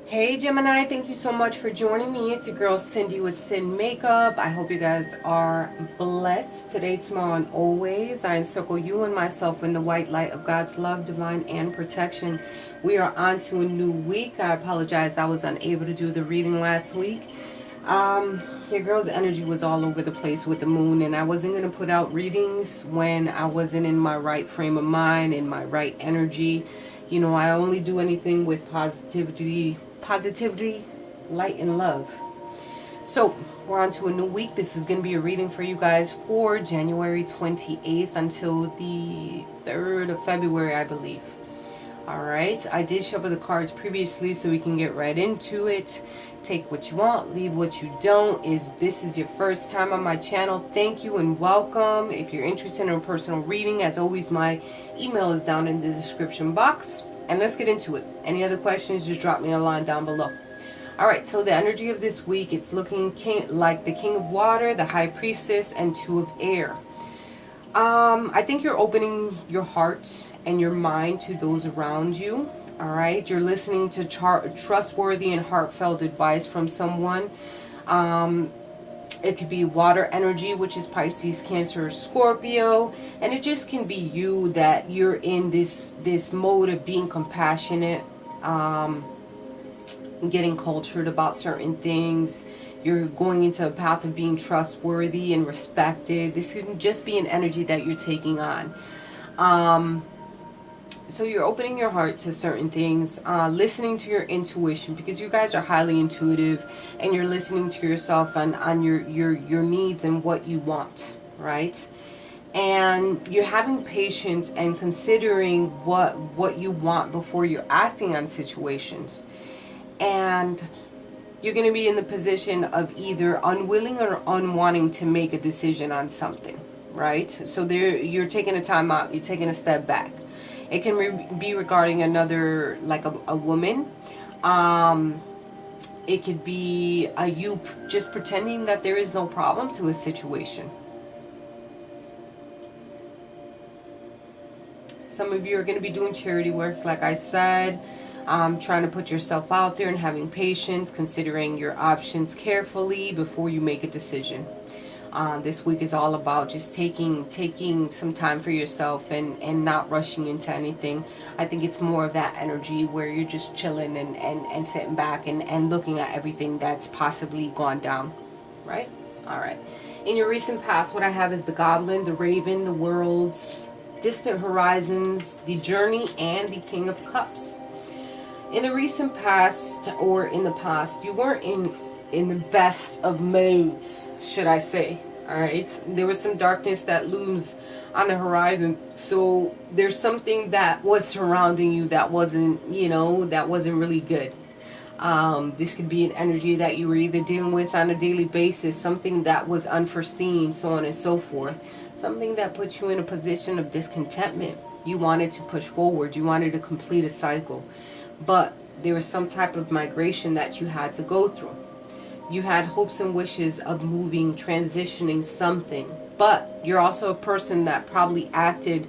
Hey Gemini, thank you so much for joining me. It's your girl Cindy with Sin Makeup. I hope you guys are blessed today, tomorrow, and always. I encircle you and myself in the white light of God's love, divine, and protection. We are on to a new week. I apologize I was unable to do the reading last week. Your girl's energy was all over the place with the moon, and I wasn't going to put out readings when I wasn't in my right frame of mind, in my right energy. You know, I only do anything with positivity, light, and love. So we're on to a new week. This is going to be a reading for you guys for January 28th until the 3rd of February, I believe. Alright, I did shuffle the cards previously so we can get right into it. Take what you want, leave what you don't. If this is your first time on my channel, thank you and welcome. If you're interested in a personal reading, as always, my email is down in the description box. And let's get into it. Any other questions, just drop me a line down below. Alright, so the energy of this week, it's looking like the King of Water, the High Priestess, and Two of Air. I think you're opening your heart and your mind to those around you. All right, you're listening to trustworthy and heartfelt advice from someone. It could be water energy, which is Pisces, Cancer, or Scorpio, and it just can be you, that you're in this mode of being compassionate, getting cultured about certain things. You're going into a path of being trustworthy and respected. This can just be an energy that you're taking on. So you're opening your heart to certain things, listening to your intuition, because you guys are highly intuitive, and you're listening to yourself on your needs and what you want, right? And you're having patience and considering what you want before you're acting on situations. And you're going to be in the position of either unwilling or unwanting to make a decision on something, right? So there, you're taking a time out, you're taking a step back. It can be regarding another, like a woman. It could be you just pretending that there is no problem to a situation. Some of you are going to be doing charity work, like I said. Trying to put yourself out there and having patience, considering your options carefully before you make a decision. This week is all about just taking some time for yourself and not rushing into anything. I think it's more of that energy where you're just chilling and sitting back and looking at everything that's possibly gone down, right? All right. In your recent past, what I have is the Goblin, the Raven, the Worlds, Distant Horizons, the Journey, and the King of Cups. In the recent past, or in the past, you weren't in the best of modes, should I say. Alright, there was some darkness that looms on the horizon. So there's something that was surrounding you that wasn't, that wasn't really good. This could be an energy that you were either dealing with on a daily basis, something that was unforeseen, so on and so forth. Something that put you in a position of discontentment. You wanted to push forward, you wanted to complete a cycle. But there was some type of migration that you had to go through. You had hopes and wishes of moving, transitioning something. But you're also a person that probably acted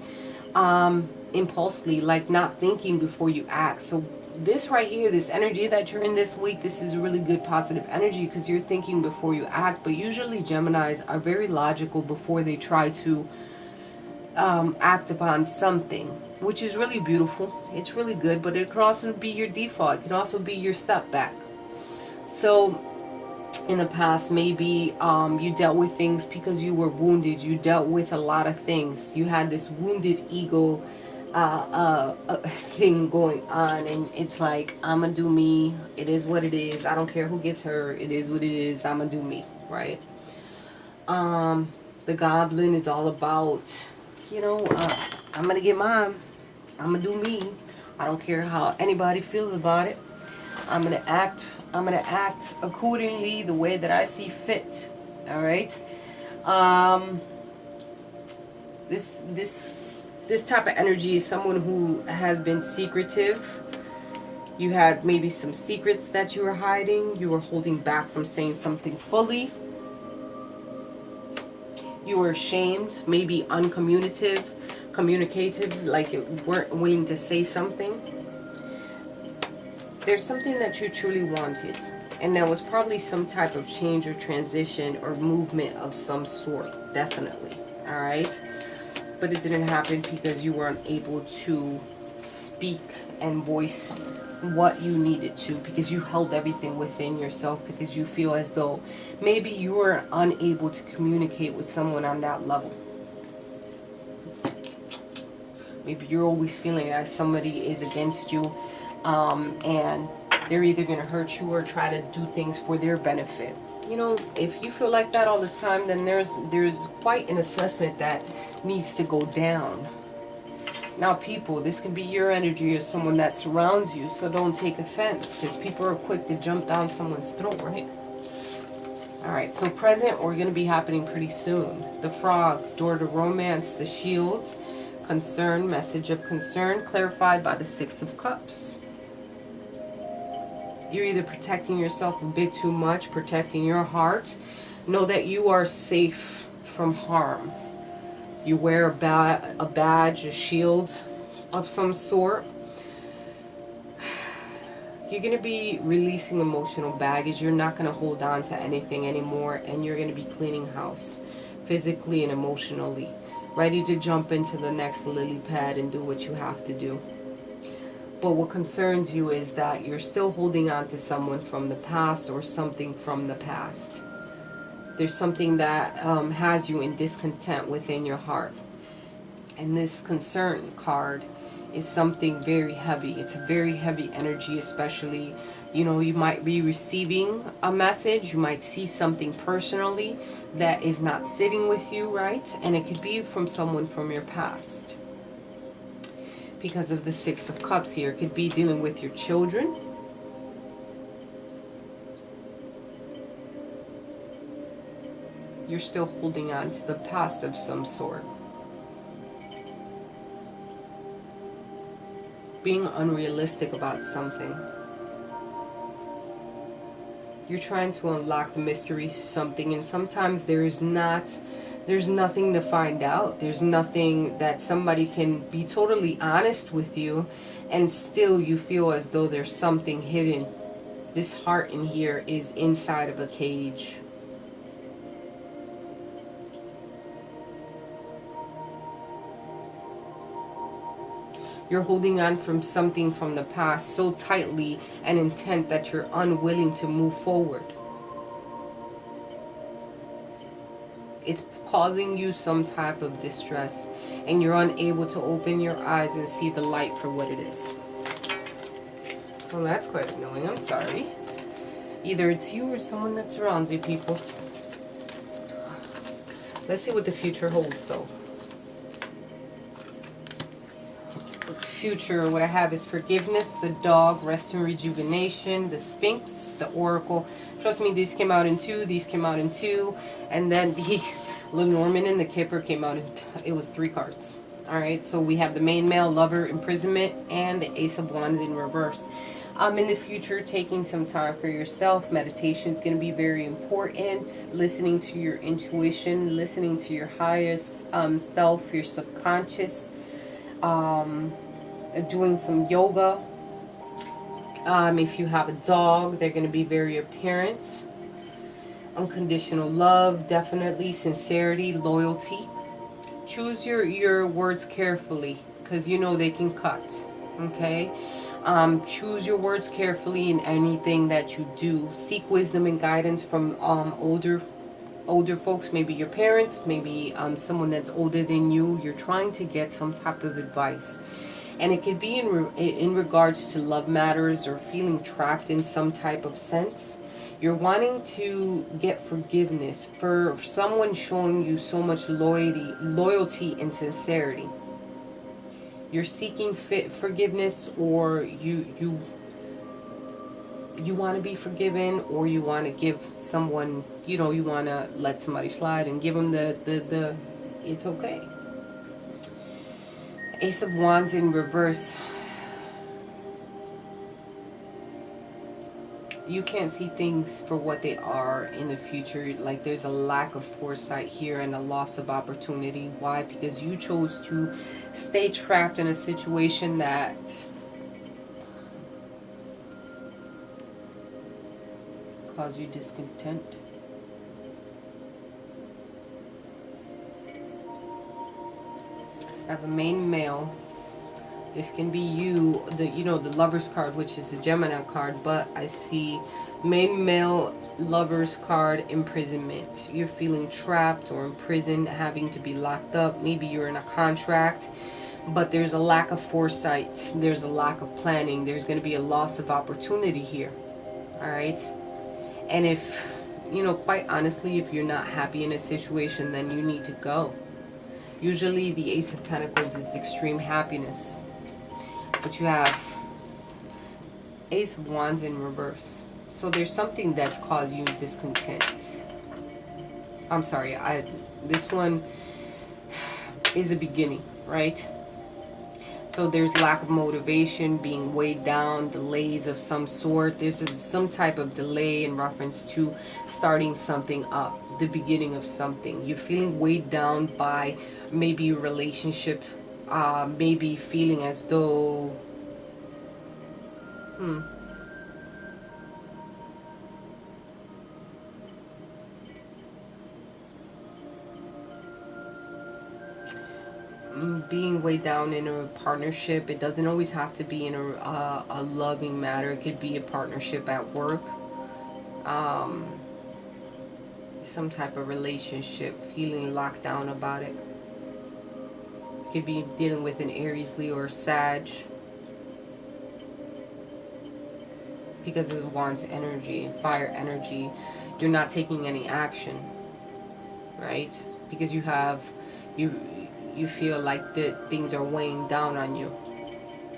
impulsively, like not thinking before you act. So this right here, this energy that you're in this week, this is really good positive energy because you're thinking before you act. But usually Geminis are very logical before they try to act upon something, which is really beautiful. It's really good, but it can also be your default. It can also be your step back. So in the past, maybe you dealt with things because you were wounded. You dealt with a lot of things. You had this wounded ego thing going on, and it's like, I'm gonna do me. It is what it is. I don't care who gets hurt. It is what it is. I'm gonna do me, right? The Goblin is all about, I'm gonna get mine. I'm gonna do me. I don't care how anybody feels about it. I'm gonna act accordingly, the way that I see fit. All right. This type of energy is someone who has been secretive. You had maybe some secrets that you were hiding. You were holding back from saying something fully. You were ashamed, maybe uncommunicative, like you weren't willing to say something. There's something that you truly wanted, and that was probably some type of change or transition or movement of some sort, definitely. All right, but it didn't happen because you weren't able to speak and voice what you needed to, because you held everything within yourself, because you feel as though maybe you were unable to communicate with someone on that level. Maybe you're always feeling like somebody is against you, and they're either going to hurt you or try to do things for their benefit. You know, if you feel like that all the time, then there's quite an assessment that needs to go down. Now, people, this can be your energy or someone that surrounds you, so don't take offense, because people are quick to jump down someone's throat, right? All right, so present or going to be happening pretty soon. The frog, door to romance, the shield, concern, message of concern, clarified by the Six of Cups. You're either protecting yourself a bit too much, protecting your heart. Know that you are safe from harm. You wear a badge, a shield of some sort. You're going to be releasing emotional baggage. You're not going to hold on to anything anymore, and you're going to be cleaning house physically and emotionally, ready to jump into the next lily pad and do what you have to do. But what concerns you is that you're still holding on to someone from the past or something from the past. There's something that has you in discontent within your heart. And this concern card is something very heavy. It's a very heavy energy, especially, you know, you might be receiving a message. You might see something personally that is not sitting with you, right? And it could be from someone from your past. Because of the Six of Cups here, it could be dealing with your children. You're still holding on to the past of some sort. Being unrealistic about something. You're trying to unlock the mystery of something, and sometimes there's nothing to find out. There's nothing that somebody can be totally honest with you, and still you feel as though there's something hidden. This heart in here is inside of a cage. You're holding on from something from the past so tightly and intent that you're unwilling to move forward. It's causing you some type of distress, and you're unable to open your eyes and see the light for what it is. Well, that's quite annoying. I'm sorry. Either it's you or someone that surrounds you, people. Let's see what the future holds, though. Future, what I have is forgiveness, the dog, rest and rejuvenation, the Sphinx, the Oracle. Trust me, these came out in two, these came out in two, and then the Lenormand and the Kipper came out in, it was 3 cards. Alright, so we have the main male, lover, imprisonment, and the Ace of Wands in reverse. In the future, taking some time for yourself. Meditation is going to be very important. Listening to your intuition, listening to your highest self, your subconscious. Doing some yoga. If you have a dog, they're going to be very apparent. Unconditional love, definitely. Sincerity, loyalty. Choose your words carefully, because you know they can cut. Okay? Choose your words carefully in anything that you do. Seek wisdom and guidance from older folks, maybe your parents, maybe someone that's older than you. You're trying to get some type of advice. And it could be in regards to love matters or feeling trapped in some type of sense. You're wanting to get forgiveness for someone showing you so much loyalty and sincerity. You're seeking forgiveness, or you want to be forgiven, or you want to give someone, you know, you want to let somebody slide and give them the it's okay. Ace of Wands in reverse. You can't see things for what they are in the future. Like, there's a lack of foresight here and a loss of opportunity. Why? Because you chose to stay trapped in a situation that cause you discontent? I have a main male. This can be you, the Lover's card, which is the Gemini card, but I see main male, Lover's card, imprisonment. You're feeling trapped or imprisoned, having to be locked up. Maybe you're in a contract, but there's a lack of foresight. There's a lack of planning. There's going to be a loss of opportunity here. All right. And if, quite honestly, if you're not happy in a situation, then you need to go. Usually the Ace of Pentacles is extreme happiness. But you have Ace of Wands in reverse. So there's something that's caused you discontent. I'm sorry, this one is a beginning, right? So there's lack of motivation, being weighed down, delays of some sort. There's some type of delay in reference to starting something up, the beginning of something. You're feeling weighed down by maybe a relationship, maybe feeling as though being weighed down in a partnership. It doesn't always have to be in a loving matter. It could be a partnership at work, some type of relationship, feeling locked down about it. Could be dealing with an Aries, Leo, or Sag, because of the Wands energy, fire energy. You're not taking any action, right? Because you feel like that things are weighing down on you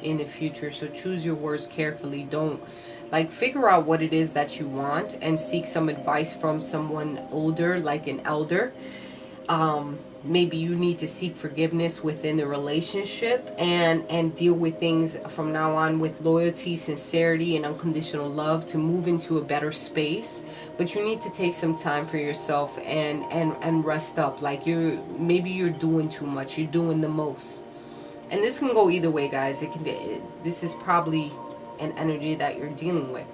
in the future. So choose your words carefully. Don't, figure out what it is that you want and seek some advice from someone older, like an elder. Maybe you need to seek forgiveness within the relationship and deal with things from now on with loyalty, sincerity, and unconditional love to move into a better space. But you need to take some time for yourself and rest up. Maybe you're doing too much. You're doing the most. And this can go either way, guys. This is probably an energy that you're dealing with.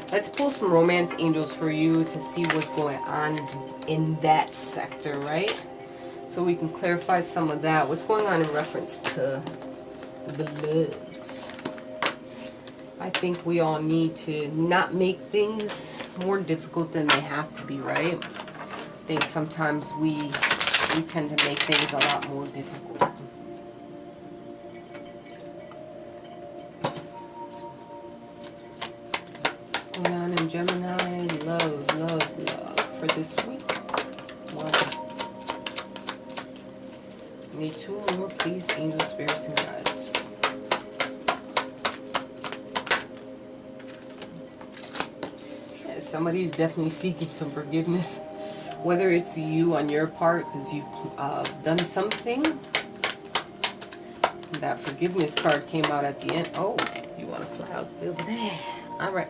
Let's pull some romance angels for you to see what's going on in that sector, right? So we can clarify some of that. What's going on in reference to the loves? I think we all need to not make things more difficult than they have to be, right? I think sometimes we tend to make things a lot more difficult. Going on in Gemini, love for this week. One. Need two more, please, angels, spirits, and guides. Yeah, somebody's definitely seeking some forgiveness. Whether it's you on your part because you've done something. That forgiveness card came out at the end. Oh, you want to fly out over there. All right.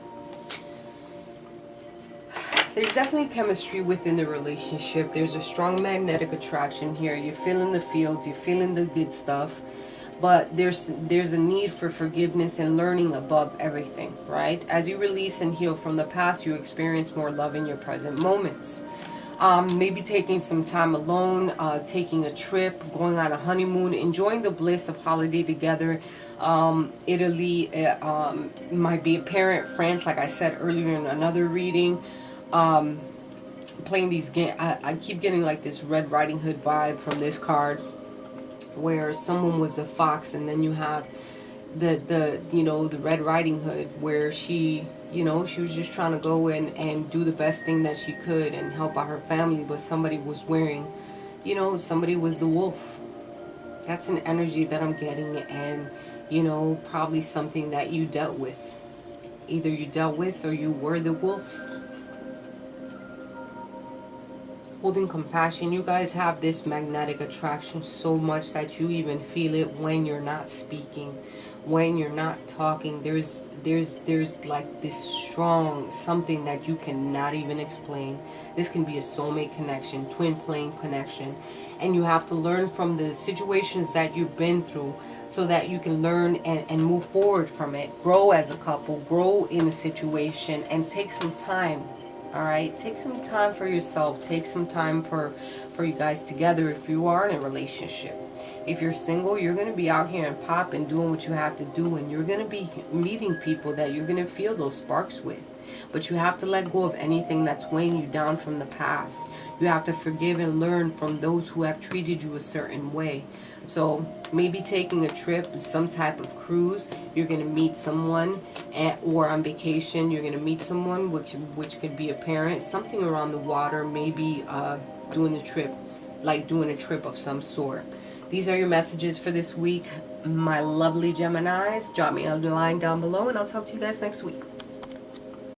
There's definitely chemistry within the relationship. There's a strong magnetic attraction here. You're feeling the fields. You're feeling the good stuff. But there's a need for forgiveness and learning above everything, right? As you release and heal from the past, you experience more love in your present moments. Maybe taking some time alone, taking a trip, going on a honeymoon, enjoying the bliss of holiday together. Italy, might be a parent, France, like I said earlier in another reading. Playing these games. I keep getting like this Red Riding Hood vibe from this card, where someone was a fox, and then you have the Red Riding Hood, where she was just trying to go in and do the best thing that she could and help out her family, but somebody was wearing, somebody was the wolf. That's an energy that I'm getting, and probably something that you dealt with. Either you dealt with or you were the wolf. Holding compassion. You guys have this magnetic attraction so much that you even feel it when you're not speaking, when you're not talking. There's like this strong something that you cannot even explain. This can be a soulmate connection, twin flame connection, and you have to learn from the situations that you've been through so that you can learn and move forward from it. Grow as a couple, grow in a situation, and take some time. All right, take some time for yourself. Take some time for you guys together if you are in a relationship. If you're single, you're going to be out here and popping, doing what you have to do, and you're going to be meeting people that you're going to feel those sparks with. But you have to let go of anything that's weighing you down from the past. You have to forgive and learn from those who have treated you a certain way. So maybe taking a trip, some type of cruise, you're going to meet someone, or on vacation, you're going to meet someone, which could be a parent, something around the water, maybe doing a trip, like doing a trip of some sort. These are your messages for this week, my lovely Geminis. Drop me a line down below, and I'll talk to you guys next week.